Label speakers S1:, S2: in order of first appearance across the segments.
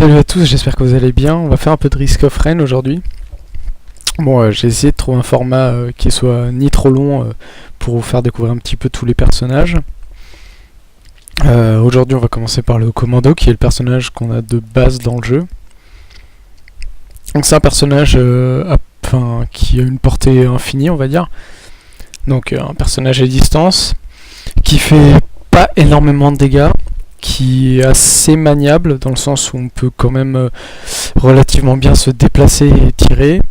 S1: Salut à tous, j'espère que vous allez bien. On va faire un peu de Risk of Rain aujourd'hui. Bon, j'ai essayé de trouver un format qui soit ni trop long pour vous faire découvrir un petit peu tous les personnages. Aujourd'hui, on va commencer par le Commando, qui est le personnage qu'on a de base dans le jeu. Donc c'est un personnage qui a une portée infinie, on va dire. Donc un personnage à distance, qui fait pas énormément de dégâts, qui est assez maniable dans le sens où on peut quand même relativement bien se déplacer et tirer.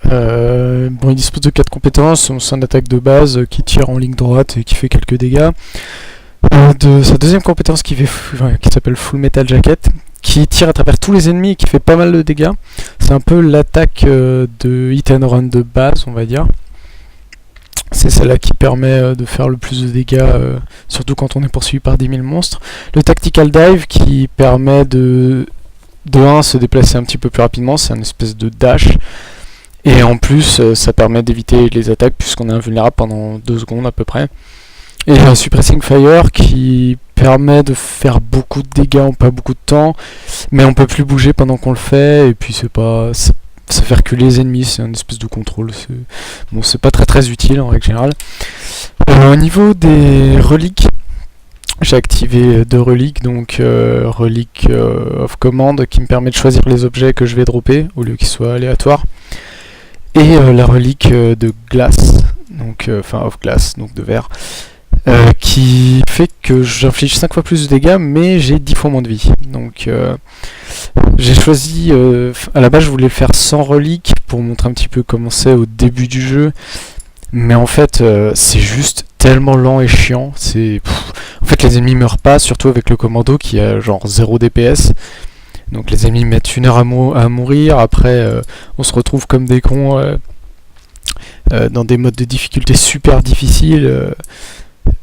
S1: Il dispose de 4 compétences, son attaque de base qui tire en ligne droite et qui fait quelques dégâts. De sa deuxième compétence qui s'appelle Full Metal Jacket, qui tire à travers tous les ennemis et qui fait pas mal de dégâts. C'est un peu l'attaque de hit and run de base, on va dire. C'est celle-là qui permet de faire le plus de dégâts, surtout quand on est poursuivi par 10 000 monstres. Le Tactical Dive qui permet de 1 se déplacer un petit peu plus rapidement, c'est une espèce de dash. Et en plus, ça permet d'éviter les attaques puisqu'on est invulnérable pendant 2 secondes à peu près. Et le Suppressing Fire qui permet de faire beaucoup de dégâts en pas beaucoup de temps, mais on peut plus bouger pendant qu'on le fait, et puis ça fait reculer les ennemis, c'est une espèce de contrôle. C'est pas très utile en règle générale. Au niveau des reliques, j'ai activé 2 reliques, donc relique of command qui me permet de choisir les objets que je vais dropper au lieu qu'ils soient aléatoires, et la relique de glace, donc of glace, donc de verre, qui fait que j'inflige 5 fois plus de dégâts, mais j'ai 10 fois moins de vie. Donc j'ai choisi, à la base je voulais le faire sans relique pour montrer un petit peu comment c'est au début du jeu, mais en fait c'est juste tellement lent et chiant. En fait les ennemis meurent pas, surtout avec le commando qui a genre 0 DPS. Donc les ennemis mettent 1 heure à mourir, après on se retrouve comme des cons dans des modes de difficulté super difficiles,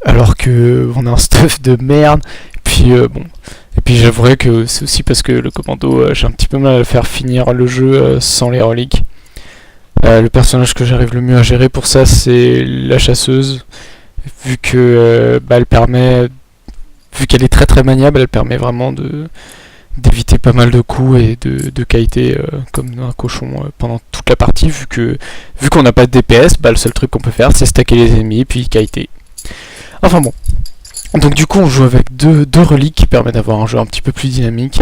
S1: alors que on a un stuff de merde. Et puis j'avouerai que c'est aussi parce que le commando, j'ai un petit peu mal à faire finir le jeu sans les reliques. Le personnage que j'arrive le mieux à gérer pour ça, c'est la chasseuse, vu que elle permet, vu qu'elle est très maniable, elle permet vraiment d'éviter pas mal de coups et de kiter comme un cochon pendant toute la partie, vu qu'on n'a pas de DPS, le seul truc qu'on peut faire c'est stacker les ennemis puis kiter. Enfin bon. Donc du coup on joue avec deux reliques qui permettent d'avoir un jeu un petit peu plus dynamique.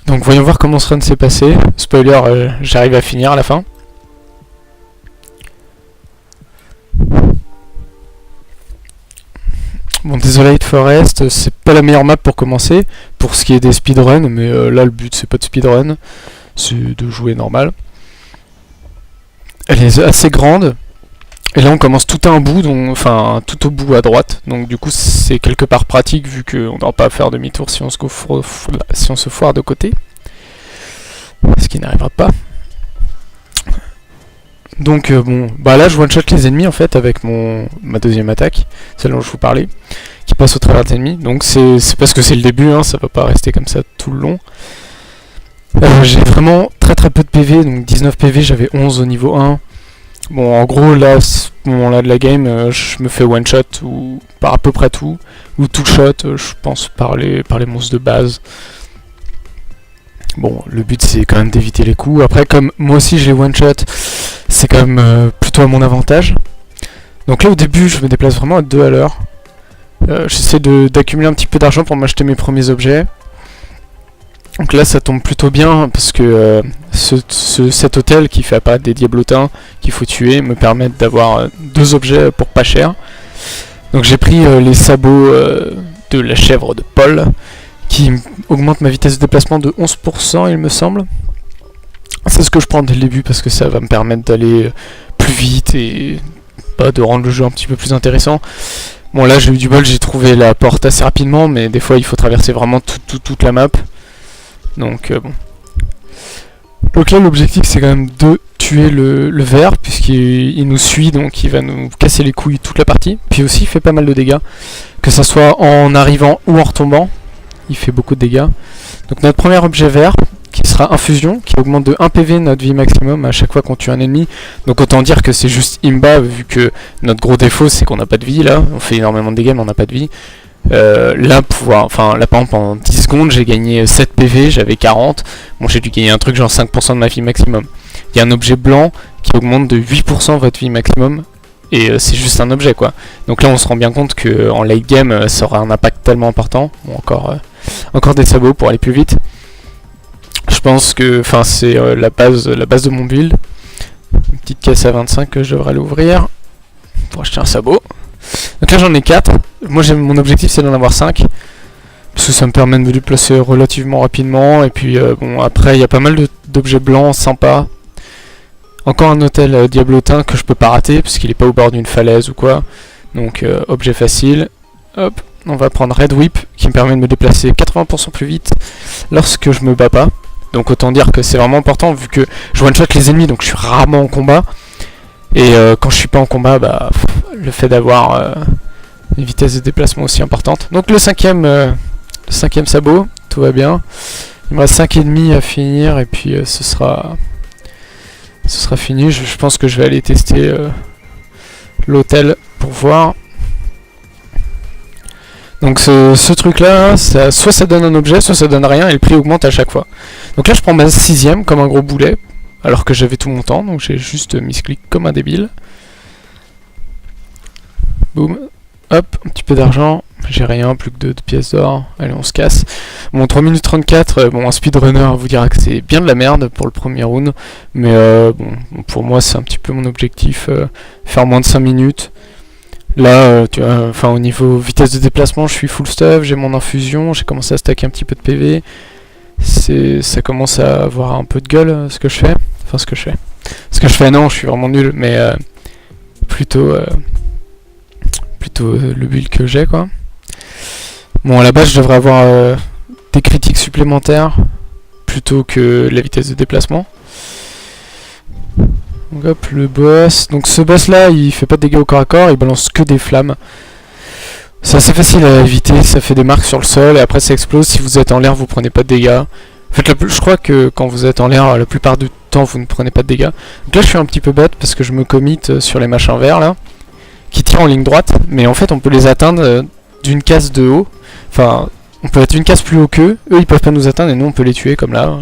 S1: Donc voyons voir comment ce run s'est passé. Spoiler, j'arrive à finir à la fin. Bon, Desolate Forest, c'est pas la meilleure map pour commencer, pour ce qui est des speedruns, mais là le but c'est pas de speedrun, c'est de jouer normal. Elle est assez grande. Et là on commence tout à un bout, tout au bout à droite, donc du coup c'est quelque part pratique vu qu'on n'aura pas à faire demi-tour si on se foire de côté, ce qui n'arrivera pas. Donc là je one-shot les ennemis en fait avec ma deuxième attaque, celle dont je vous parlais, qui passe au travers des ennemis, donc c'est parce que c'est le début, ça va pas rester comme ça tout le long. J'ai vraiment très peu de PV, donc 19 PV, j'avais 11 au niveau 1. Bon, en gros, là, à ce moment-là de la game, je me fais one-shot ou par à peu près tout, ou two-shot, je pense, par les monstres de base. Bon, le but, c'est quand même d'éviter les coups. Après, comme moi aussi, j'ai one-shot, c'est quand même plutôt à mon avantage. Donc là, au début, je me déplace vraiment à 2 à l'heure. J'essaie d'accumuler un petit peu d'argent pour m'acheter mes premiers objets. Donc là ça tombe plutôt bien parce que cet hôtel qui fait apparaître des diablotins qu'il faut tuer me permet d'avoir 2 objets pour pas cher. Donc j'ai pris les sabots de la chèvre de Paul qui augmente ma vitesse de déplacement de 11% il me semble. C'est ce que je prends dès le début parce que ça va me permettre d'aller plus vite et de rendre le jeu un petit peu plus intéressant. Bon là j'ai eu du bol, j'ai trouvé la porte assez rapidement, mais des fois il faut traverser vraiment toute la map. Donc bon. Donc là l'objectif c'est quand même de tuer le ver puisqu'il nous suit, donc il va nous casser les couilles toute la partie. Puis aussi il fait pas mal de dégâts, que ça soit en arrivant ou en retombant, il fait beaucoup de dégâts. Donc notre premier objet vert qui sera infusion, qui augmente de 1 PV notre vie maximum à chaque fois qu'on tue un ennemi. Donc autant dire que c'est juste imba vu que notre gros défaut c'est qu'on n'a pas de vie là, on fait énormément de dégâts mais on n'a pas de vie. Là, là par exemple en 10 secondes j'ai gagné 7 PV, j'avais 40. Bon, j'ai dû gagner un truc genre 5% de ma vie maximum. Il y a un objet blanc qui augmente de 8% votre vie maximum. Et c'est juste un objet quoi. Donc là on se rend bien compte qu'en late game ça aura un impact tellement important. Bon, encore des sabots pour aller plus vite. Je pense que c'est la base de mon build. Une petite caisse à 25 que je devrais l'ouvrir pour acheter un sabot. Donc là j'en ai 4. Moi mon objectif c'est d'en avoir 5. Parce que ça me permet de me déplacer relativement rapidement. Et puis bon, après il y a pas mal d'objets blancs sympas. Encore un hôtel diablotin que je peux pas rater parce qu'il est pas au bord d'une falaise ou quoi. Donc objet facile. Hop, on va prendre Red Whip qui me permet de me déplacer 80% plus vite lorsque je me bats pas. Donc autant dire que c'est vraiment important vu que je one shot les ennemis, donc je suis rarement en combat. Et quand je suis pas en combat, le fait d'avoir une vitesse de déplacement aussi importante. Donc le cinquième sabot, tout va bien. Il me reste 5,5 à finir et puis ce sera fini. Je pense que je vais aller tester l'hôtel pour voir. Donc ce truc là, soit ça donne un objet, soit ça donne rien et le prix augmente à chaque fois. Donc là je prends ma 6ème comme un gros boulet, alors que j'avais tout mon temps, donc j'ai juste misclick comme un débile. Boum, hop, un petit peu d'argent, j'ai rien, plus que 2 pièces d'or, allez on se casse. Bon 3 minutes 34, bon un speedrunner vous dira que c'est bien de la merde pour le premier round, mais bon pour moi c'est un petit peu mon objectif, faire moins de 5 minutes. Là, tu vois, au niveau vitesse de déplacement, je suis full stuff, j'ai mon infusion, j'ai commencé à stacker un petit peu de PV. Ça commence à avoir un peu de gueule ce que je fais. Enfin, ce que je fais, non, je suis vraiment nul, mais plutôt le build que j'ai, quoi. Bon, à la base, je devrais avoir des critiques supplémentaires plutôt que la vitesse de déplacement. Donc hop, le boss. Donc ce boss là, il fait pas de dégâts au corps à corps, il balance que des flammes. C'est assez facile à éviter, ça fait des marques sur le sol et après ça explose. Si vous êtes en l'air, vous prenez pas de dégâts. En fait, je crois que quand vous êtes en l'air, la plupart du temps, vous ne prenez pas de dégâts. Donc là, je suis un petit peu bête parce que je me commit sur les machins verts là, qui tirent en ligne droite. Mais en fait, on peut les atteindre d'une case de haut. Enfin, on peut être une case plus haut qu'eux. Eux, ils peuvent pas nous atteindre et nous, on peut les tuer comme là.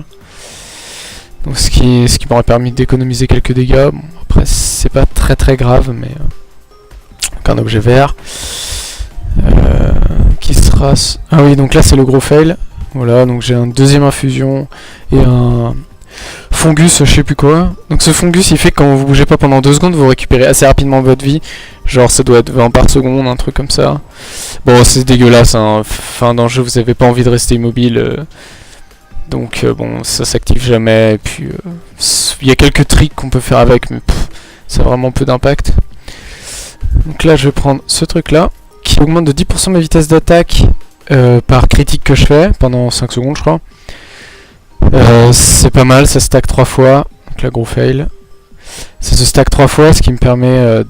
S1: Donc ce qui m'aurait permis d'économiser quelques dégâts. Bon, après c'est pas très grave, mais donc un objet vert qui sera... Ah oui, donc là c'est le gros fail. Voilà, donc j'ai un deuxième infusion et un fungus, je sais plus quoi. Donc ce fungus il fait que quand vous bougez pas pendant 2 secondes, vous récupérez assez rapidement votre vie. Genre ça doit être 20 par seconde, un truc comme ça. Bon, c'est dégueulasse, hein. Fin d'un jeu, vous avez pas envie de rester immobile. Donc bon, ça s'active jamais, et puis il y a quelques tricks qu'on peut faire avec, mais ça a vraiment peu d'impact. Donc là je vais prendre ce truc là, qui augmente de 10% ma vitesse d'attaque par critique que je fais, pendant 5 secondes je crois. C'est pas mal, ça stack 3 fois, donc là gros fail. Ça se stack 3 fois, ce qui me permet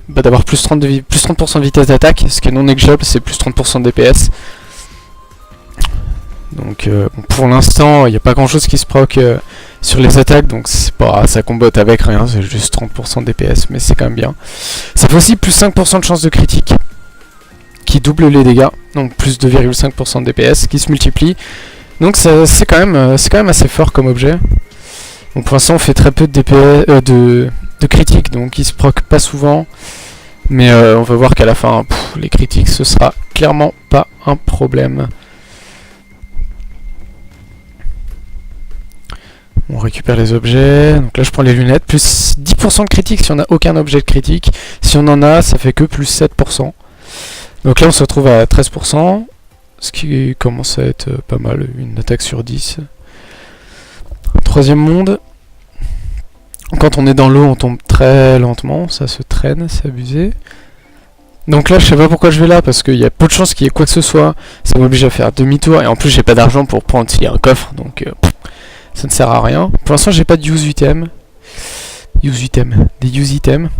S1: d'avoir plus 30% de vitesse d'attaque, ce qui est non négligeable, c'est plus 30% de DPS. Donc pour l'instant il n'y a pas grand chose qui se proc sur les attaques, donc c'est pas, ça combotte avec rien, c'est juste 30% de DPS, mais c'est quand même bien. Ça fait aussi plus 5% de chance de critique qui double les dégâts, donc plus 2,5% de DPS qui se multiplie. Donc c'est quand même assez fort comme objet. Donc pour l'instant on fait très peu de DPS, de critiques, donc il se proc pas souvent. Mais on va voir qu'à la fin, les critiques ce sera clairement pas un problème. On récupère les objets, donc là je prends les lunettes, plus 10% de critique si on n'a aucun objet de critique. Si on en a, ça fait que plus 7%. Donc là on se retrouve à 13%, ce qui commence à être pas mal, une attaque sur 10. Troisième monde. Quand on est dans l'eau, on tombe très lentement, ça se traîne, c'est abusé. Donc là je sais pas pourquoi je vais là, parce qu'il y a peu de chances qu'il y ait quoi que ce soit. Ça m'oblige à faire demi-tour, et en plus j'ai pas d'argent pour prendre s'il y a un coffre, donc... ça ne sert à rien. Pour l'instant, j'ai pas de use item. Des use items.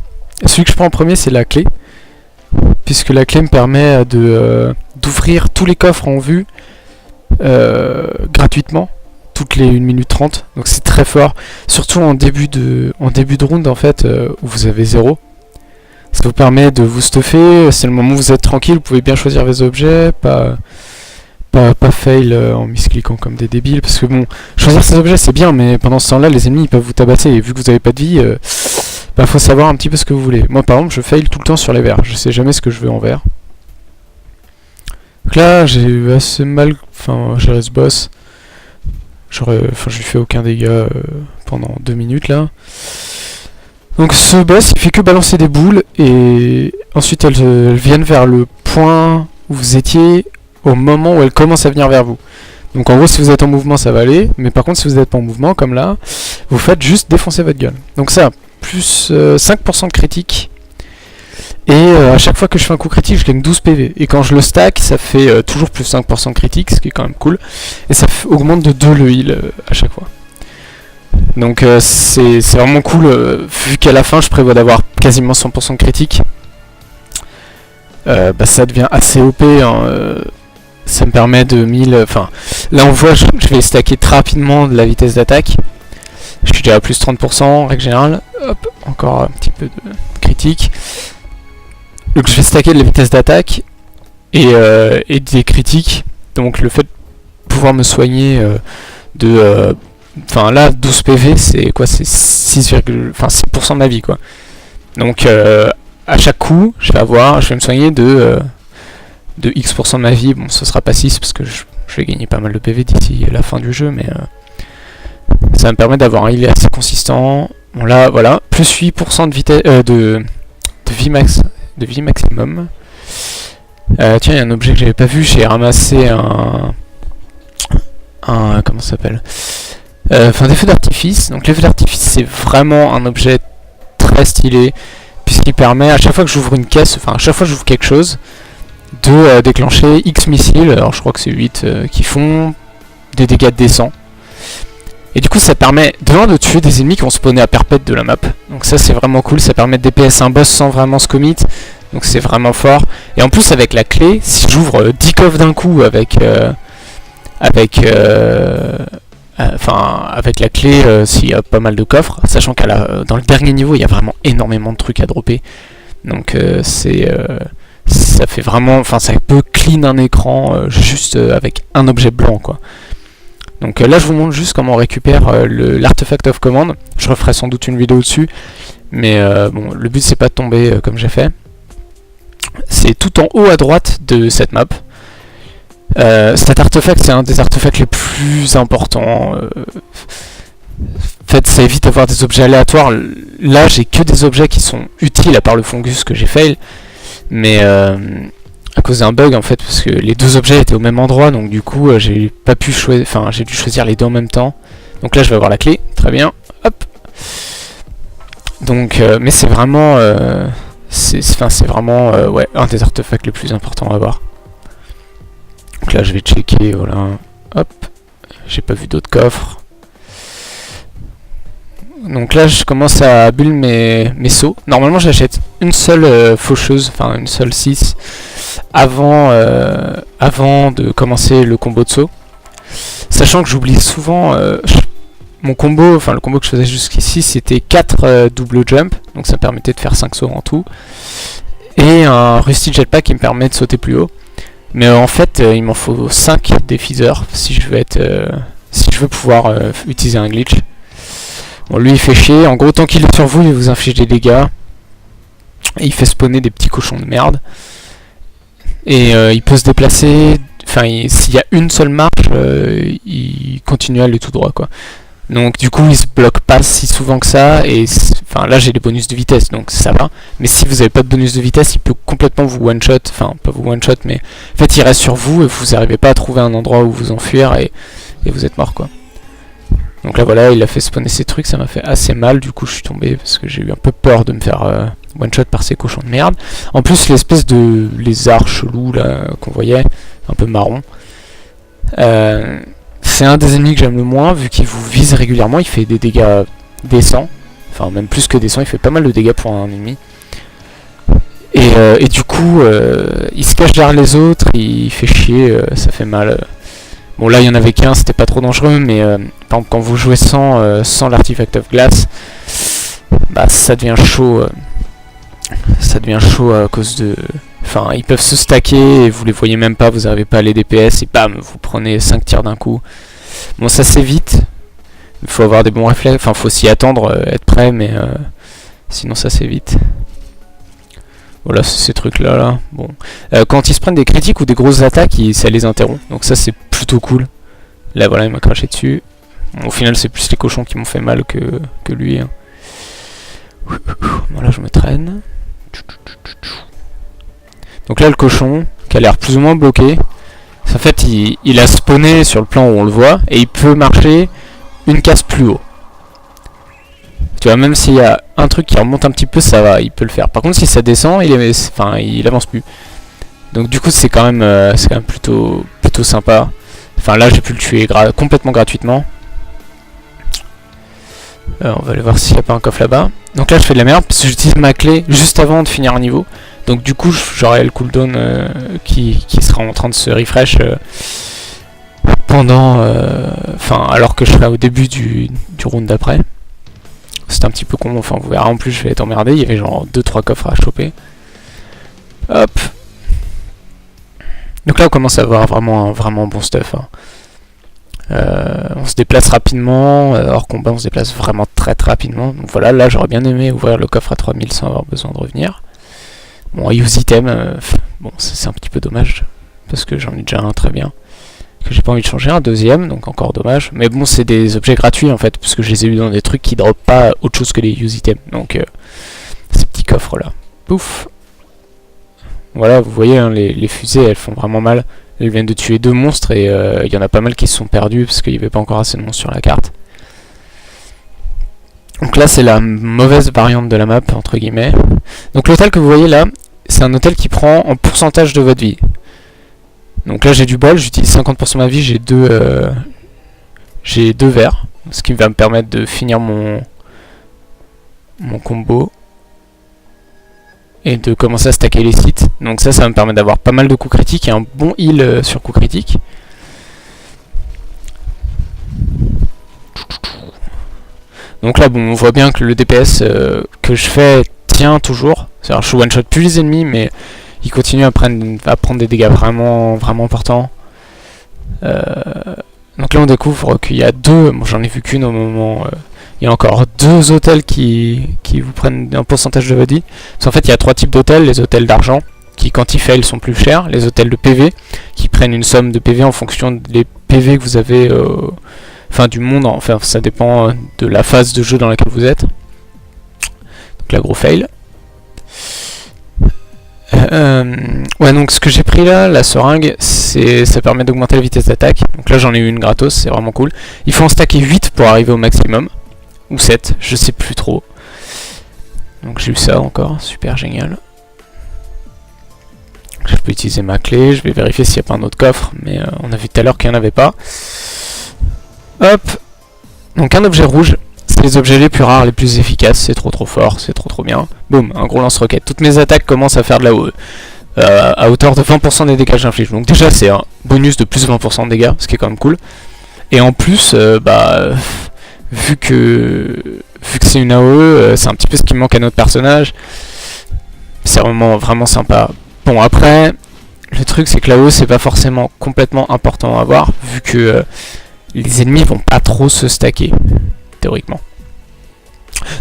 S1: Celui que je prends en premier, c'est la clé. Puisque la clé me permet d'ouvrir tous les coffres en vue gratuitement. Toutes les 1 minute 30. Donc c'est très fort. Surtout en début de round, en fait, où vous avez 0. Ça vous permet de vous stuffer, c'est le moment où vous êtes tranquille, vous pouvez bien choisir vos objets, pas fail en miscliquant comme des débiles, parce que bon, choisir ces objets c'est bien, mais pendant ce temps-là, les ennemis ils peuvent vous tabasser, et vu que vous avez pas de vie, faut savoir un petit peu ce que vous voulez. Moi par exemple, je fail tout le temps sur les verts, je sais jamais ce que je veux en vert. Donc là, j'ai eu assez mal, gérer ce boss. Je lui fais aucun dégât pendant 2 minutes là. Donc ce boss il fait que balancer des boules et ensuite elles viennent vers le point où vous étiez au moment où elles commencent à venir vers vous. Donc en gros si vous êtes en mouvement ça va aller, mais par contre si vous n'êtes pas en mouvement comme là, vous faites juste défoncer votre gueule. Donc ça, plus 5% de critique. Et à chaque fois que je fais un coup critique, je gagne 12 PV. Et quand je le stack, ça fait toujours plus 5% de critique, ce qui est quand même cool. Et ça augmente de 2 le heal à chaque fois. Donc c'est vraiment cool, vu qu'à la fin je prévois d'avoir quasiment 100% de critique. Ça devient assez OP, hein, ça me permet de 1000... là on voit, je vais stacker très rapidement de la vitesse d'attaque. Je suis déjà à plus 30% en règle générale. Hop, encore un petit peu de critique. Donc je vais stacker de la vitesse d'attaque et des critiques. Donc le fait de pouvoir me soigner là 12 PV c'est quoi, c'est 6% de ma vie quoi. Donc à chaque coup je vais me soigner de X% de ma vie. Bon ce sera pas 6 parce que je vais gagner pas mal de PV d'ici la fin du jeu, mais ça va me permettre d'avoir un heal assez consistant. Bon là voilà, plus 8% de vitesse de vie max, de vie maximum. Tiens, il y a un objet que j'avais pas vu, j'ai ramassé un comment ça s'appelle, des feux d'artifice. Donc les feux d'artifice c'est vraiment un objet très stylé puisqu'il permet à chaque fois que j'ouvre une caisse, à chaque fois que j'ouvre quelque chose, de déclencher X missiles, alors je crois que c'est 8 qui font des dégâts de descente. Et du coup ça permet de tuer des ennemis qui vont spawner à perpète de la map. Donc ça c'est vraiment cool, ça permet de DPS un boss sans vraiment se commit. Donc c'est vraiment fort. Et en plus avec la clé, si j'ouvre 10 coffres d'un coup avec la clé, s'il y a pas mal de coffres, sachant dans le dernier niveau il y a vraiment énormément de trucs à dropper. Donc ça fait vraiment, ça peut clean un écran juste avec un objet blanc quoi. Donc là je vous montre juste comment on récupère l'artefact of command. Je referai sans doute une vidéo dessus, mais bon, le but c'est pas de tomber comme j'ai fait. C'est tout en haut à droite de cette map. Cet artefact c'est un des artefacts les plus importants. En fait ça évite d'avoir des objets aléatoires. Là j'ai que des objets qui sont utiles à part le fungus que j'ai fail. Mais à cause d'un bug en fait, parce que les deux objets étaient au même endroit, donc du coup j'ai pas pu choisir, j'ai dû choisir les deux en même temps. Donc là je vais avoir la clé, très bien, hop. Donc mais c'est vraiment ouais, un des artefacts les plus importants à avoir. Donc là je vais checker, voilà, hop, j'ai pas vu d'autres coffres. Donc là je commence à build mes sauts. Normalement j'achète une seule faucheuse, une seule 6 avant de commencer le combo de saut. Sachant que j'oublie souvent mon combo, le combo que je faisais jusqu'ici c'était 4 double jump, donc ça me permettait de faire 5 sauts en tout. Et un Rusty Jetpack qui me permet de sauter plus haut. Mais en fait il m'en faut 5 déphyseurs si je veux pouvoir utiliser un glitch. Bon, lui il fait chier, en gros tant qu'il est sur vous il vous inflige des dégâts. Et il fait spawner des petits cochons de merde. Et il peut se déplacer, s'il y a une seule marche, il continue à aller tout droit quoi. Donc du coup il se bloque pas si souvent que ça, et là j'ai des bonus de vitesse donc ça va. Mais si vous avez pas de bonus de vitesse il peut complètement vous one shot, pas vous one shot mais en fait il reste sur vous et vous n'arrivez pas à trouver un endroit où vous enfuir et vous êtes mort quoi. Donc là voilà, il a fait spawner ces trucs, ça m'a fait assez mal, du coup je suis tombé parce que j'ai eu un peu peur de me faire one shot par ces cochons de merde. En plus l'espèce de lézard chelou là qu'on voyait, un peu marron, c'est un des ennemis que j'aime le moins vu qu'il vous vise régulièrement, il fait des dégâts décents, même plus que décents, il fait pas mal de dégâts pour un ennemi. Et du coup il se cache derrière les autres, il fait chier, ça fait mal. Bon là il y en avait qu'un, c'était pas trop dangereux, mais par exemple quand vous jouez sans l'artefact of glass, ça devient chaud ça devient chaud à cause de... Enfin, ils peuvent se stacker et vous les voyez même pas, vous n'arrivez pas à les DPS et bam, vous prenez 5 tirs d'un coup. Bon, ça c'est vite. Il faut avoir des bons réflexes, enfin faut s'y attendre, être prêt, mais sinon ça c'est vite. Voilà, c'est ces trucs là. Bon. Quand ils se prennent des critiques ou des grosses attaques, ça les interrompt. Donc ça c'est plutôt cool. Là voilà, il m'a craché dessus. Bon, au final c'est plus les cochons qui m'ont fait mal que lui. Hein. Voilà, je me traîne. Donc là le cochon, qui a l'air plus ou moins bloqué. En fait il a spawné sur le plan où on le voit. Et il peut marcher une case plus haut. Tu vois, même s'il y a un truc qui remonte un petit peu, ça va, il peut le faire. Par contre, si ça descend, il avance plus. Donc du coup, c'est quand même plutôt sympa. Enfin là, j'ai pu le tuer complètement gratuitement. On va aller voir s'il n'y a pas un coffre là-bas. Donc là, je fais de la merde parce que j'utilise ma clé juste avant de finir un niveau. Donc du coup, j'aurai le cooldown qui sera en train de se refresh pendant, alors que je serai au début du round d'après. C'est un petit peu con, enfin vous verrez, en plus je vais être emmerdé, il y avait genre 2-3 coffres à choper. Hop. Donc là on commence à avoir vraiment bon stuff. Hein. On se déplace rapidement, hors combat on se déplace vraiment très rapidement. Donc voilà, là j'aurais bien aimé ouvrir le coffre à 3000 sans avoir besoin de revenir. Bon, use item, bon c'est un petit peu dommage, parce que j'en ai déjà un très bien. Que j'ai pas envie de changer, un deuxième, donc encore dommage. Mais bon, c'est des objets gratuits en fait, parce que je les ai eu dans des trucs qui dropent pas autre chose que les use items. Donc ces petits coffres là. Pouf. Voilà, vous voyez, hein, les fusées elles font vraiment mal. Elles viennent de tuer 2 monstres et il y en a pas mal qui se sont perdus parce qu'il n'y avait pas encore assez de monstres sur la carte. Donc là c'est la mauvaise variante de la map, entre guillemets. Donc l'hôtel que vous voyez là, c'est un hôtel qui prend en pourcentage de votre vie. Donc là j'ai du bol, j'utilise 50% de ma vie, j'ai 2 verres, ce qui va me permettre de finir mon combo et de commencer à stacker les sites. Donc ça va me permettre d'avoir pas mal de coups critiques et un bon heal sur coups critiques. Donc là bon, on voit bien que le DPS que je fais tient toujours. C'est-à-dire je one shot plus les ennemis, mais il continue à prendre des dégâts vraiment importants. Donc là on découvre qu'il y a 2, bon, j'en ai vu qu'une au moment, il y a encore 2 hôtels qui vous prennent un pourcentage de votre vie. Parce qu'en fait il y a 3 types d'hôtels, les hôtels d'argent, qui quand ils fail sont plus chers, les hôtels de PV, qui prennent une somme de PV en fonction des PV que vous avez, du monde, enfin ça dépend de la phase de jeu dans laquelle vous êtes. Donc là gros fail. Ouais, donc ce que j'ai pris là, la seringue, ça permet d'augmenter la vitesse d'attaque. Donc là j'en ai eu une gratos, c'est vraiment cool. Il faut en stacker 8 pour arriver au maximum. Ou 7, je sais plus trop. Donc j'ai eu ça encore, super génial. Je peux utiliser ma clé, je vais vérifier s'il n'y a pas un autre coffre. Mais on a vu tout à l'heure qu'il n'y en avait pas. Hop. Donc un objet rouge. C'est les objets les plus rares, les plus efficaces, c'est trop fort, c'est trop bien. Boum, un gros lance-roquette. Toutes mes attaques commencent à faire de la à hauteur de 20% des dégâts que j'inflige. Donc déjà c'est un bonus de plus de 20% de dégâts, ce qui est quand même cool. Et en plus, vu que c'est une AOE, c'est un petit peu ce qui manque à notre personnage. C'est vraiment sympa. Bon après, le truc c'est que l'AOE c'est pas forcément complètement important à avoir, vu que les ennemis vont pas trop se stacker, théoriquement.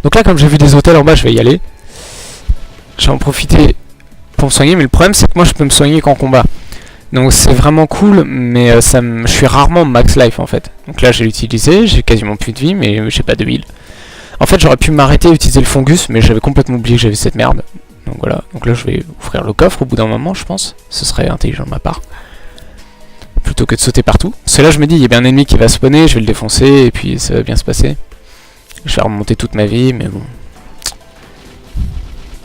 S1: Donc là comme j'ai vu des hôtels en bas, je vais y aller. Je vais en profiter pour me soigner, mais le problème c'est que moi je peux me soigner qu'en combat. Donc c'est vraiment cool, mais je suis rarement max life en fait. Donc là j'ai utilisé, j'ai quasiment plus de vie, mais j'ai pas de heal. En fait j'aurais pu m'arrêter et utiliser le fungus, mais j'avais complètement oublié que j'avais cette merde. Donc voilà, donc là je vais ouvrir le coffre au bout d'un moment je pense. Ce serait intelligent de ma part. Plutôt que de sauter partout. Parce que là je me dis, il y a bien un ennemi qui va spawner, je vais le défoncer et puis ça va bien se passer. Je vais remonter toute ma vie, mais bon.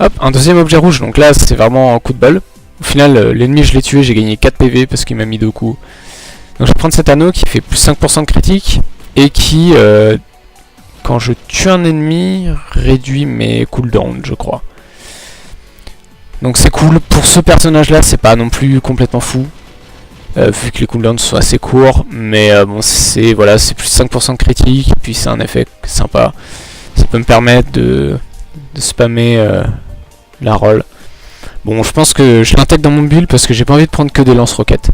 S1: Hop, un deuxième objet rouge, donc là c'est vraiment un coup de bol. Au final, l'ennemi je l'ai tué, j'ai gagné 4 PV parce qu'il m'a mis 2 coups. Donc je vais prendre cet anneau qui fait plus 5% de critique et qui, quand je tue un ennemi, réduit mes cooldowns, je crois. Donc c'est cool, pour ce personnage là c'est pas non plus complètement fou. Vu que les cooldowns sont assez courts, mais bon c'est plus 5% de critique, et puis c'est un effet sympa. Ça peut me permettre de spammer la roll. Bon, je pense que je l'intègre dans mon build parce que j'ai pas envie de prendre que des lance-roquettes.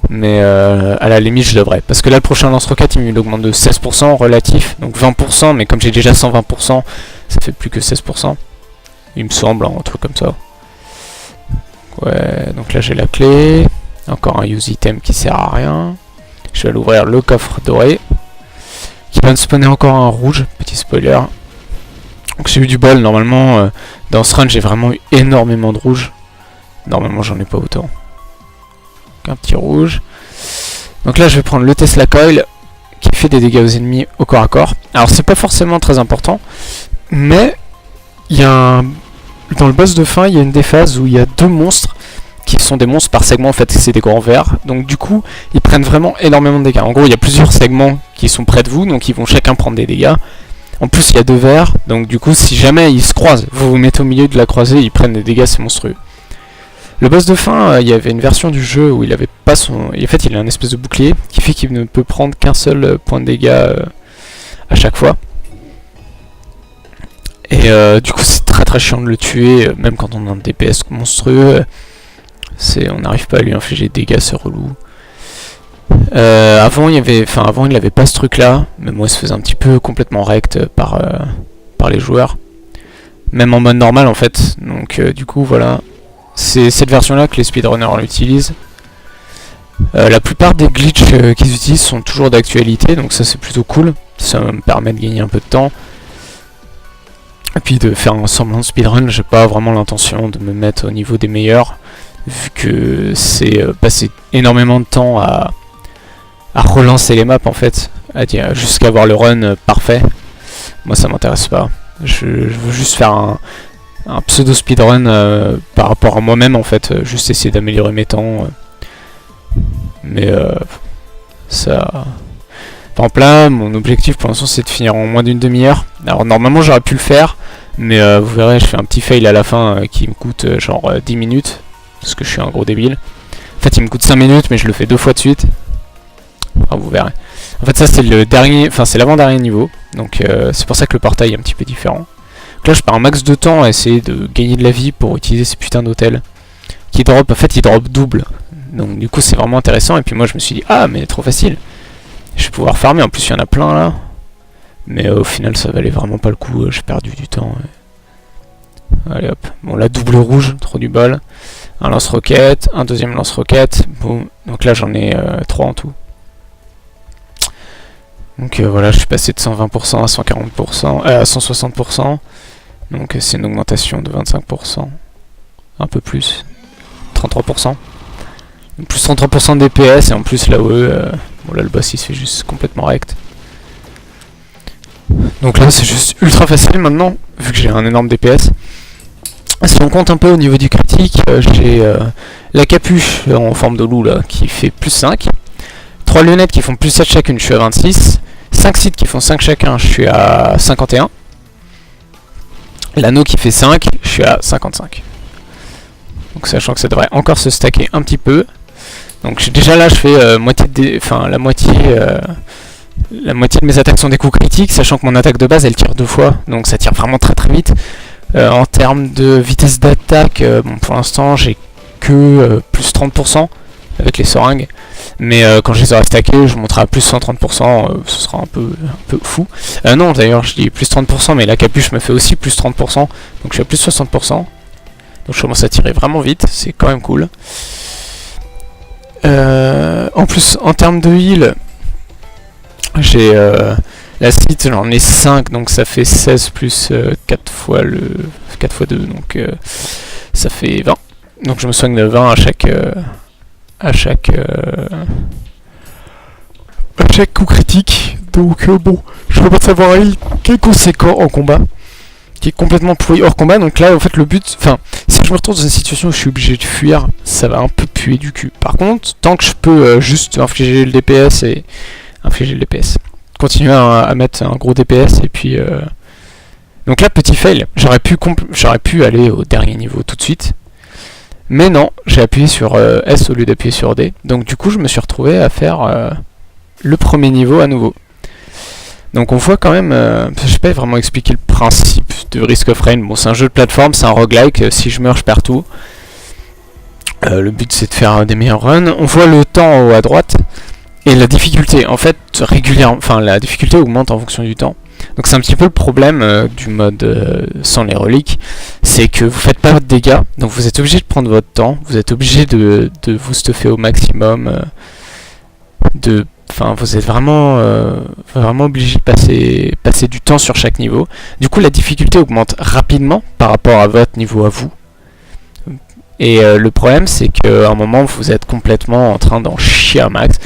S1: Mais à la limite je devrais. Parce que là le prochain lance-roquette il augmente de 16% relatif. Donc 20%, mais comme j'ai déjà 120%, ça fait plus que 16%. Il me semble, un truc comme ça. Ouais, donc là j'ai la clé. Encore un use item qui sert à rien. Je vais aller ouvrir le coffre doré. Qui va me spawner encore un rouge, petit spoiler. Donc j'ai eu du bol, normalement dans ce run j'ai vraiment eu énormément de rouge. Normalement j'en ai pas autant. Un petit rouge. Donc là je vais prendre le Tesla Coil qui fait des dégâts aux ennemis au corps à corps. Alors c'est pas forcément très important, mais il y a dans le boss de fin il y a une des phases où il y a 2 monstres qui sont des monstres par segment, en fait c'est des grands vers. Donc du coup ils prennent vraiment énormément de dégâts. En gros il y a plusieurs segments qui sont près de vous, donc ils vont chacun prendre des dégâts. En plus il y a 2 vers, donc du coup si jamais ils se croisent, vous vous mettez au milieu de la croisée, ils prennent des dégâts, c'est monstrueux. Le boss de fin, il y avait une version du jeu où il avait pas son... En fait, il a un espèce de bouclier qui fait qu'il ne peut prendre qu'un seul point de dégâts à chaque fois. Et du coup, c'est très chiant de le tuer, même quand on a un DPS monstrueux. On n'arrive pas à lui infliger de dégâts, c'est relou. Avant, il n'avait pas ce truc-là, mais moi, il se faisait un petit peu complètement rect par les joueurs. Même en mode normal, en fait. Donc, du coup, voilà. C'est cette version là que les speedrunners utilisent. La plupart des glitches qu'ils utilisent sont toujours d'actualité, donc ça c'est plutôt cool. Ça me permet de gagner un peu de temps. Et puis de faire un semblant de speedrun, j'ai pas vraiment l'intention de me mettre au niveau des meilleurs, vu que c'est passer énormément de temps à relancer les maps en fait, jusqu'à avoir le run parfait. Moi ça m'intéresse pas. Je veux juste faire un pseudo speedrun par rapport à moi-même en fait, juste essayer d'améliorer mes temps. Mais ça... Par exemple là, mon objectif pour l'instant c'est de finir en moins d'une demi-heure. Alors normalement j'aurais pu le faire, mais vous verrez je fais un petit fail à la fin qui me coûte genre 10 minutes, parce que je suis un gros débile. En fait il me coûte 5 minutes mais je le fais 2 fois de suite. Enfin, vous verrez. En fait ça c'est le dernier, enfin c'est l'avant-dernier niveau, donc c'est pour ça que le portail est un petit peu différent. Donc là je pars un max de temps à essayer de gagner de la vie pour utiliser ces putains d'hôtels qui drop, en fait ils drop double, donc du coup c'est vraiment intéressant. Et puis moi je me suis dit ah mais trop facile, je vais pouvoir farmer, en plus il y en a plein là, mais au final ça valait vraiment pas le coup, j'ai perdu du temps. Allez hop, bon là double rouge, trop du bol, un lance-roquette, un deuxième lance-roquette, boum, donc là j'en ai 3 en tout. Donc voilà, je suis passé de 120% à 140%, à 160%. Donc c'est une augmentation de 25%. Un peu plus. 33%. Donc, plus 33% de DPS et en plus l'AOE, bon là le boss il se fait juste complètement rect. Donc là c'est juste ultra facile maintenant, vu que j'ai un énorme DPS. Si on compte un peu au niveau du critique, j'ai la capuche en forme de loup là qui fait plus 5. 3 lunettes qui font plus 7 chacune, je suis à 26. 5 sites qui font 5 chacun, je suis à 51. L'anneau qui fait 5, je suis à 55. Donc sachant que ça devrait encore se stacker un petit peu. Donc déjà là je fais la moitié de mes attaques sont des coups critiques, sachant que mon attaque de base elle tire 2 fois, donc ça tire vraiment très vite. En termes de vitesse d'attaque, bon pour l'instant j'ai que plus 30% avec les seringues, mais quand je les aurai stackés je monterai à plus 130%, ce sera un peu fou. Non d'ailleurs je dis plus 30%, mais la capuche me fait aussi plus 30%, donc je suis à plus 60%, donc je commence à tirer vraiment vite, c'est quand même cool. En plus en termes de heal, j'ai la site, j'en ai 5, donc ça fait 16 plus 4 fois 4 fois 2, donc ça fait 20. Donc je me soigne de 20 à chaque coup critique. Donc bon, je peux pas savoir qui est conséquent en combat, qui est complètement pourri hors combat. Donc là en fait le but, enfin si je me retrouve dans une situation où je suis obligé de fuir, ça va un peu puer du cul. Par contre, tant que je peux juste infliger le DPS et continuer à mettre un gros DPS et puis donc là petit fail, j'aurais pu aller au dernier niveau tout de suite, mais non, j'ai appuyé sur S au lieu d'appuyer sur D, donc du coup je me suis retrouvé à faire le premier niveau à nouveau. Donc on voit quand même, je sais pas vraiment expliquer le principe de Risk of Rain. Bon, c'est un jeu de plateforme, c'est un roguelike, si je meurs je perds tout. Le but c'est de faire des meilleurs runs. On voit le temps en haut à droite et la difficulté. En fait, régulièrement, enfin la difficulté augmente en fonction du temps. Donc c'est un petit peu le problème du mode sans les reliques, c'est que vous faites pas de dégâts, donc vous êtes obligé de prendre votre temps, vous êtes obligé de vous stuffer au maximum, enfin vous êtes vraiment obligé de passer du temps sur chaque niveau. Du coup la difficulté augmente rapidement par rapport à votre niveau à vous. Et le problème c'est qu'à un moment vous êtes complètement en train d'en chier un max.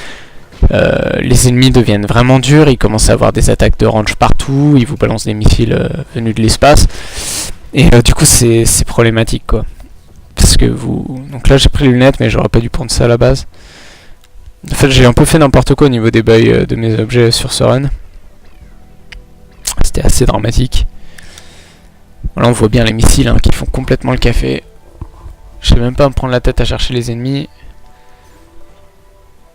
S1: Les ennemis deviennent vraiment durs, ils commencent à avoir des attaques de range partout, ils vous balancent des missiles venus de l'espace. Et du coup c'est problématique quoi. Parce que vous... Donc là j'ai pris les lunettes mais j'aurais pas dû prendre ça à la base. En fait j'ai un peu fait n'importe quoi au niveau des bugs de mes objets sur ce run. C'était assez dramatique. Là on voit bien les missiles qui font complètement le café. Je sais même pas me prendre la tête à chercher les ennemis.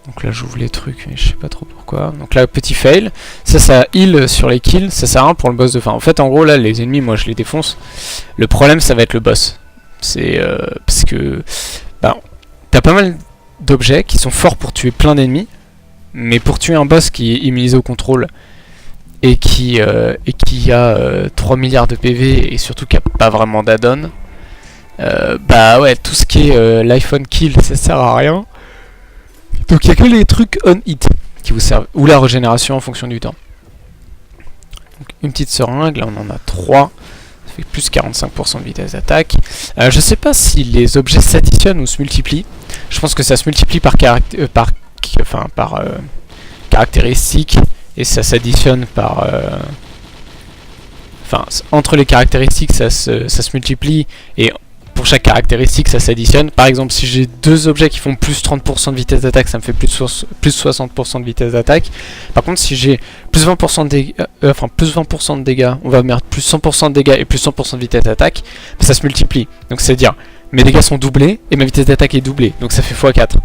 S1: Donc là j'ouvre les trucs mais je sais pas trop pourquoi. Donc là petit fail. Ça heal sur les kills. Ça sert à rien pour le boss de fin. En fait en gros là les ennemis moi je les défonce. Le problème ça va être le boss. C'est parce que t'as pas mal d'objets qui sont forts pour tuer plein d'ennemis. Mais pour tuer un boss qui est immunisé au contrôle et qui a 3 milliards de PV et surtout qui a pas vraiment d'add-on, bah ouais, tout ce qui est l'iPhone kill ça sert à rien. Donc il n'y a que les trucs on hit qui vous servent, ou la régénération en fonction du temps. Donc une petite seringue, là on en a 3, ça fait plus 45% de vitesse d'attaque. Je sais pas si les objets s'additionnent ou se multiplient. Je pense que ça se multiplie par caractéristique et ça s'additionne par... Enfin, entre les caractéristiques ça se multiplie et pour chaque caractéristique ça s'additionne. Par exemple si j'ai deux objets qui font plus 30% de vitesse d'attaque, ça me fait plus 60% de vitesse d'attaque. Par contre si j'ai plus 20% de dégâts, plus 20% de dégâts, on va mettre plus 100% de dégâts et plus 100% de vitesse d'attaque, ça se multiplie. Donc c'est à dire mes dégâts sont doublés et ma vitesse d'attaque est doublée, donc ça fait x4.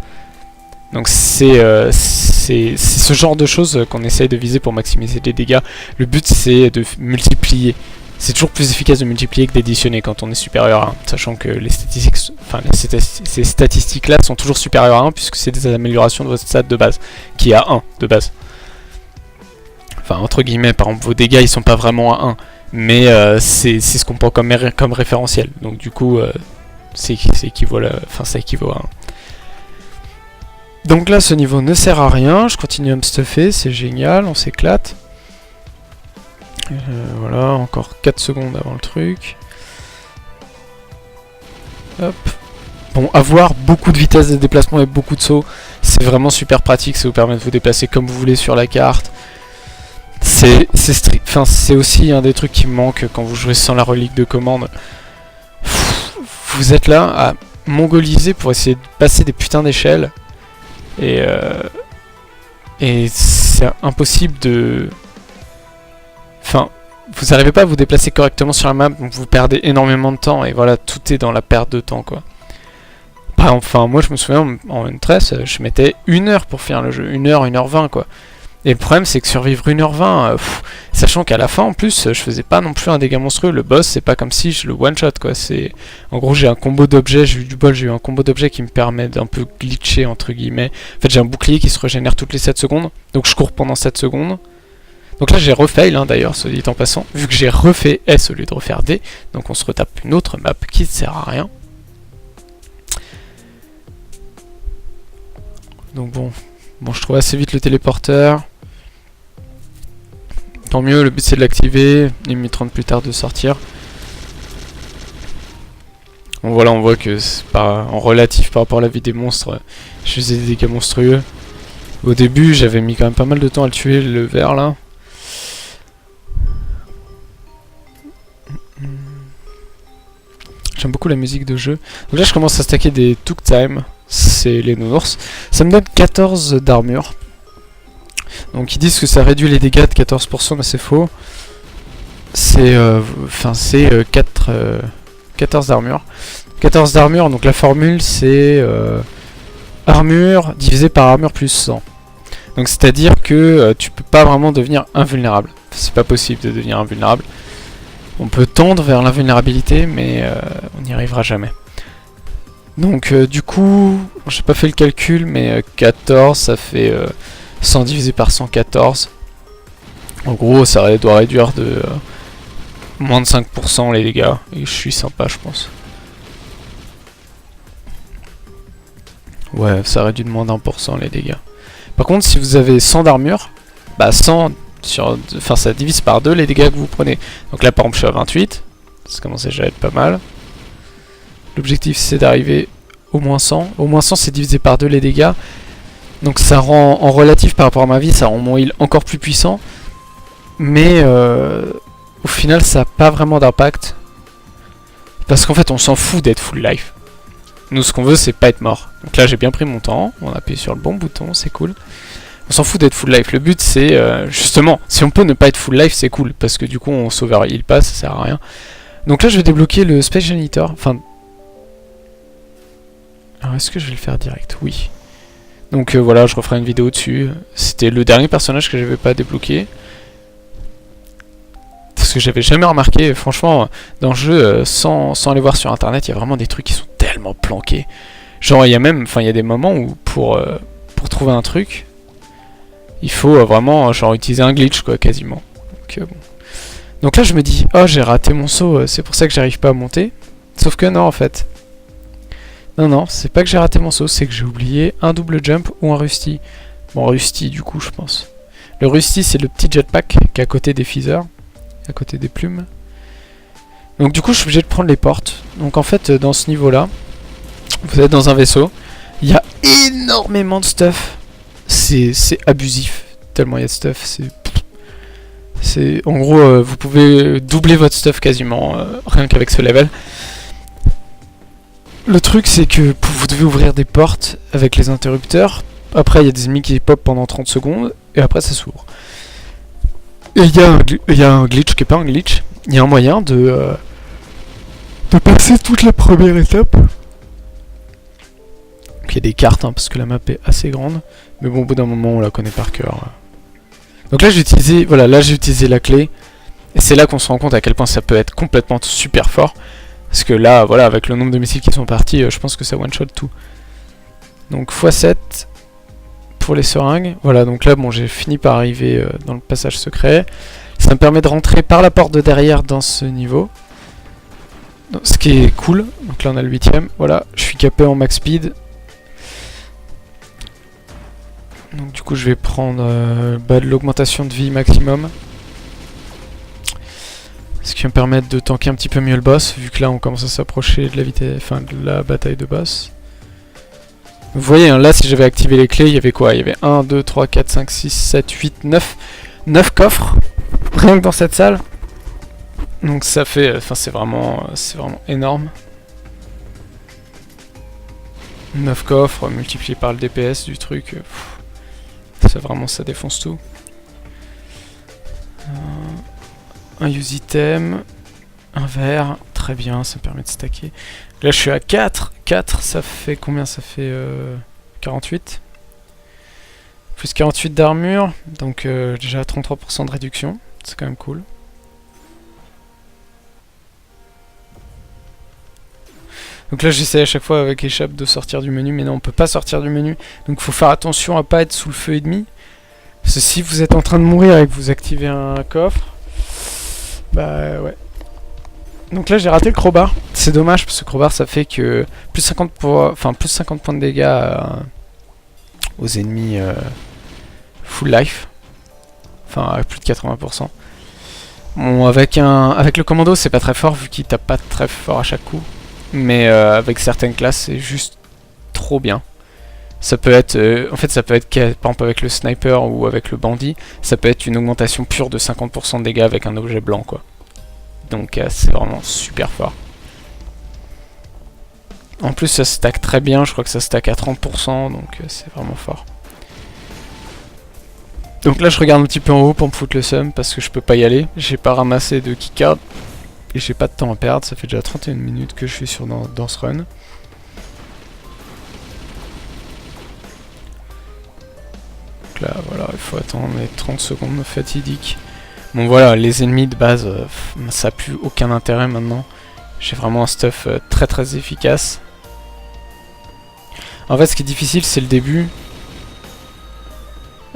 S1: Donc c'est ce genre de choses qu'on essaye de viser pour maximiser les dégâts. Le but c'est de multiplier. C'est toujours plus efficace de multiplier que d'additionner quand on est supérieur à 1, sachant que ces statistiques-là sont toujours supérieures à 1 puisque c'est des améliorations de votre stat de base, qui est à 1 de base. Enfin, entre guillemets, par exemple, vos dégâts ils sont pas vraiment à 1, mais c'est ce qu'on prend comme référentiel. Donc du coup, ça équivaut à 1. Donc là, ce niveau ne sert à rien, je continue à me stuffer, c'est génial, on s'éclate. Voilà, encore 4 secondes avant le truc. Hop. Bon, avoir beaucoup de vitesse de déplacement et beaucoup de sauts, c'est vraiment super pratique, ça vous permet de vous déplacer comme vous voulez sur la carte. C'est aussi un des trucs qui me manque quand vous jouez sans la relique de commande. Vous êtes là à mongoliser pour essayer de passer des putains d'échelles. Et c'est impossible de... Enfin, vous n'arrivez pas à vous déplacer correctement sur la map, donc vous perdez énormément de temps, et voilà, tout est dans la perte de temps, quoi. Enfin, moi je me souviens, en N13, je mettais 1 heure pour finir le jeu, 1 heure, 1h20, quoi. Et le problème, c'est que survivre 1h20, sachant qu'à la fin, en plus, je faisais pas non plus un dégât monstrueux, le boss, c'est pas comme si je le one-shot, quoi. En gros, j'ai un combo d'objets, j'ai eu du bol, j'ai eu un combo d'objets qui me permet d'un peu glitcher, entre guillemets. En fait, j'ai un bouclier qui se régénère toutes les 7 secondes, donc je cours pendant 7 secondes. Donc là j'ai refail d'ailleurs, soit dit en passant, vu que j'ai refait S au lieu de refaire D, donc on se retape une autre map qui ne sert à rien. Donc bon, je trouve assez vite le téléporteur. Tant mieux, le but c'est de l'activer, 1 minute 30 plus tard de sortir. Bon voilà, on voit que c'est pas en relatif par rapport à la vie des monstres, je faisais des dégâts monstrueux. Au début j'avais mis quand même pas mal de temps à le tuer, le vert là. J'aime beaucoup la musique de jeu. Donc là je commence à stacker des Took Time, c'est les nounours. Ça me donne 14 d'armure. Donc ils disent que ça réduit les dégâts de 14%, mais c'est faux. C'est 14 d'armure. 14 d'armure, donc la formule c'est armure divisé par armure plus 100. Donc c'est-à-dire que tu peux pas vraiment devenir invulnérable. C'est pas possible de devenir invulnérable. On peut tendre vers l'invulnérabilité, mais on n'y arrivera jamais. Donc du coup, j'ai pas fait le calcul, mais 14, ça fait 100 divisé par 114. En gros, ça doit réduire de moins de 5% les dégâts. Et je suis sympa, je pense. Ouais, ça réduit de moins d'1% les dégâts. Par contre, si vous avez 100 d'armure, bah 100 sur... Enfin, ça divise par 2 les dégâts que vous prenez. Donc là, par exemple, je suis à 28. Ça commence déjà à être pas mal. L'objectif, c'est d'arriver au moins 100. Au moins 100, c'est divisé par 2 les dégâts. Donc ça rend, en relatif par rapport à ma vie, ça rend mon heal encore plus puissant. Mais au final, ça n'a pas vraiment d'impact. Parce qu'en fait, on s'en fout d'être full life. Nous, ce qu'on veut, c'est pas être mort. Donc là, j'ai bien pris mon temps. On a appuyé sur le bon bouton, c'est cool. On s'en fout d'être full life. Le but, c'est justement, si on peut ne pas être full life, c'est cool. Parce que du coup, on sauve heal pas, ça sert à rien. Donc là, je vais débloquer le Space Janitor. Enfin... Alors, est-ce que je vais le faire direct? Oui. Donc voilà, je referai une vidéo dessus. C'était le dernier personnage que j'avais pas débloqué. Parce que j'avais jamais remarqué, franchement, dans le jeu, sans aller voir sur internet, il y a vraiment des trucs qui sont tellement planqués. Genre, il y a même, enfin, il y a des moments où pour trouver un truc, il faut vraiment, genre, utiliser un glitch, quoi, quasiment. Donc, bon. Donc là, je me dis, oh, j'ai raté mon saut, c'est pour ça que j'arrive pas à monter. Sauf que non, en fait. Non, c'est pas que j'ai raté mon saut, c'est que j'ai oublié un double jump ou un rusty. Bon, rusty, du coup, je pense. Le rusty, c'est le petit jetpack qui est à côté des phasers. À côté des plumes. Donc du coup je suis obligé de prendre les portes. Donc en fait dans ce niveau là, vous êtes dans un vaisseau. Il y a énormément de stuff. C'est abusif. Tellement il y a de stuff. C'est en gros vous pouvez doubler votre stuff quasiment rien qu'avec ce level. Le truc c'est que vous devez ouvrir des portes avec les interrupteurs. Après il y a des ennemis qui pop pendant 30 secondes. Et après ça s'ouvre. Et il y a un glitch qui est pas un glitch. Il y a un moyen de passer toute la première étape. Donc il y a des cartes, hein, parce que la map est assez grande. Mais bon, au bout d'un moment, on la connaît par cœur. Donc là, j'ai utilisé la clé. Et c'est là qu'on se rend compte à quel point ça peut être complètement super fort. Parce que là, voilà, avec le nombre de missiles qui sont partis, je pense que ça one-shot tout. Donc x7. Pour les seringues. Voilà, donc là, bon, j'ai fini par arriver dans le passage secret. Ça me permet de rentrer par la porte de derrière dans ce niveau. Donc, ce qui est cool. Donc là, on a le 8ème. Voilà, je suis capé en max speed. Donc du coup, je vais prendre de l'augmentation de vie maximum. Ce qui va me permettre de tanker un petit peu mieux le boss, vu que là, on commence à s'approcher de la vitesse, enfin, de la bataille de boss. Vous voyez, hein, là, si j'avais activé les clés, il y avait quoi? Il y avait 1, 2, 3, 4, 5, 6, 7, 8, 9. 9 coffres, rien que dans cette salle. Donc ça fait... Enfin, c'est vraiment énorme. 9 coffres, multiplié par le DPS du truc. Ça, vraiment, ça défonce tout. Un use item. Un verre. Très bien, ça me permet de stacker. Là, je suis à 4. 4, ça fait combien? Ça fait 48. Plus 48 d'armure. Donc déjà 33% de réduction. C'est quand même cool. Donc là, j'essaie à chaque fois avec échappe de sortir du menu. Mais non, on peut pas sortir du menu. Donc il faut faire attention à pas être sous le feu ennemi. Parce que si vous êtes en train de mourir et que vous activez un coffre... Bah ouais. Donc là j'ai raté le crowbar, c'est dommage parce que le crowbar ça fait que plus 50 points de dégâts aux ennemis full life, enfin à plus de 80%. Bon avec le commando c'est pas très fort vu qu'il tape pas très fort à chaque coup, mais avec certaines classes c'est juste trop bien. Ça peut être, en fait ça peut être par exemple avec le sniper ou avec le bandit, ça peut être une augmentation pure de 50% de dégâts avec un objet blanc quoi. Donc c'est vraiment super fort. En plus ça stack très bien, je crois que ça stack à 30%, donc c'est vraiment fort. Donc là je regarde un petit peu en haut pour me foutre le seum parce que je peux pas y aller. J'ai pas ramassé de keycard et j'ai pas de temps à perdre, ça fait déjà 31 minutes que je suis dans ce run. Donc là, voilà, il faut attendre les 30 secondes fatidiques. Bon voilà, les ennemis de base, ça n'a plus aucun intérêt maintenant. J'ai vraiment un stuff très très efficace. En fait, ce qui est difficile, c'est le début.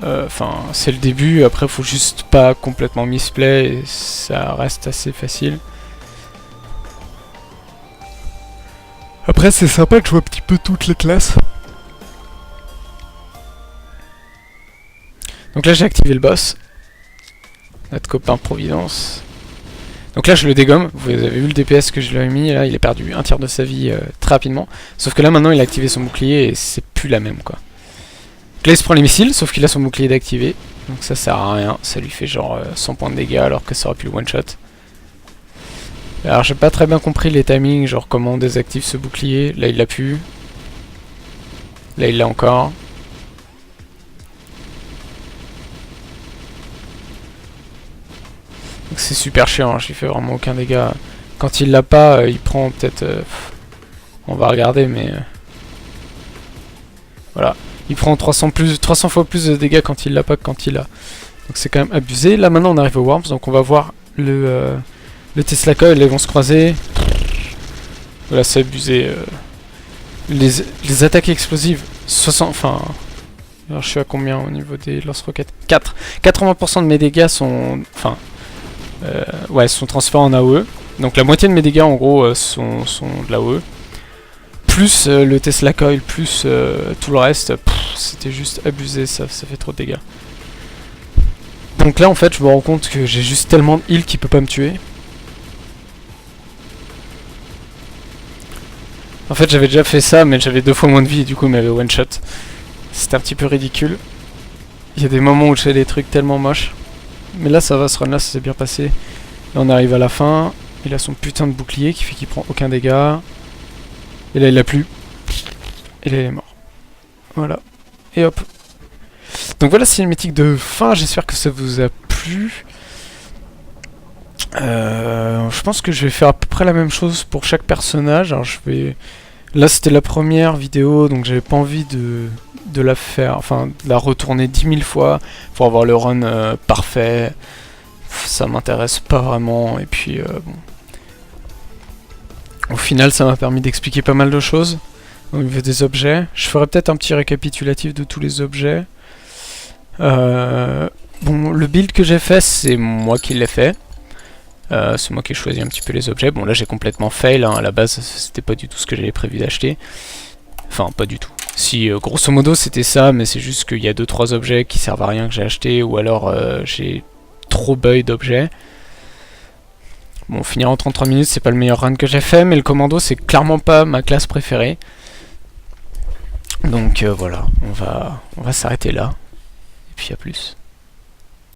S1: Enfin, c'est le début, après faut juste pas complètement misplay et ça reste assez facile. Après c'est sympa que je vois un petit peu toutes les classes. Donc là j'ai activé le boss. Notre copain Providence. Donc là je le dégomme, vous avez vu le DPS que je lui ai mis, là il a perdu un tiers de sa vie très rapidement. Sauf que là maintenant il a activé son bouclier et c'est plus la même quoi. Donc là il se prend les missiles, sauf qu'il a son bouclier d'activer. Donc ça sert à rien, ça lui fait genre 100 points de dégâts alors que ça aurait pu le one shot. Alors j'ai pas très bien compris les timings, genre comment on désactive ce bouclier. Là il l'a plus. Là il l'a encore. Donc c'est super chiant, j'y fais vraiment aucun dégât. Quand il l'a pas, il prend peut-être... on va regarder mais... voilà. Il prend 300 fois plus de dégâts quand il l'a pas que quand il l'a. Donc c'est quand même abusé. Là maintenant on arrive aux Worms, donc on va voir le Tesla Coil, ils vont se croiser. Voilà, c'est abusé. Les attaques explosives, 60... enfin... alors je suis à combien au niveau des lance-roquettes? 4. 80% de mes dégâts sont... enfin... ouais, sont transférés en AOE. Donc la moitié de mes dégâts en gros sont de l'AOE. Plus le Tesla Coil, plus tout le reste, c'était juste abusé, ça fait trop de dégâts. Donc là en fait je me rends compte que j'ai juste tellement de heal qu'il peut pas me tuer. En fait j'avais déjà fait ça mais j'avais 2 fois moins de vie et du coup il m'avait one shot. C'était un petit peu ridicule. Il y a des moments où je fais des trucs tellement moches. Mais là ça va, ce run là ça s'est bien passé. Là on arrive à la fin. Il a son putain de bouclier qui fait qu'il prend aucun dégât. Et là il l'a plus. Et là il est mort. Voilà. Et hop. Donc voilà, cinématique de fin, j'espère que ça vous a plu. Je pense que je vais faire à peu près la même chose pour chaque personnage. Alors je vais... là c'était la première vidéo, donc j'avais pas envie de la faire, enfin de la retourner 10 000 fois pour avoir le run parfait. Ça m'intéresse pas vraiment, et puis bon. Au final ça m'a permis d'expliquer pas mal de choses au niveau des objets. Je ferai peut-être un petit récapitulatif de tous les objets. Bon, le build que j'ai fait, c'est moi qui l'ai fait. C'est moi qui ai choisi un petit peu les objets. Bon, là j'ai complètement fail, hein. À la base c'était pas du tout ce que j'avais prévu d'acheter. Enfin, pas du tout. Si, grosso modo c'était ça, mais c'est juste qu'il y a 2-3 objets qui servent à rien que j'ai acheté, ou alors j'ai trop buy d'objets. Bon, finir en 33 minutes, c'est pas le meilleur run que j'ai fait, mais le commando c'est clairement pas ma classe préférée. Donc voilà, on va s'arrêter là. Et puis à plus.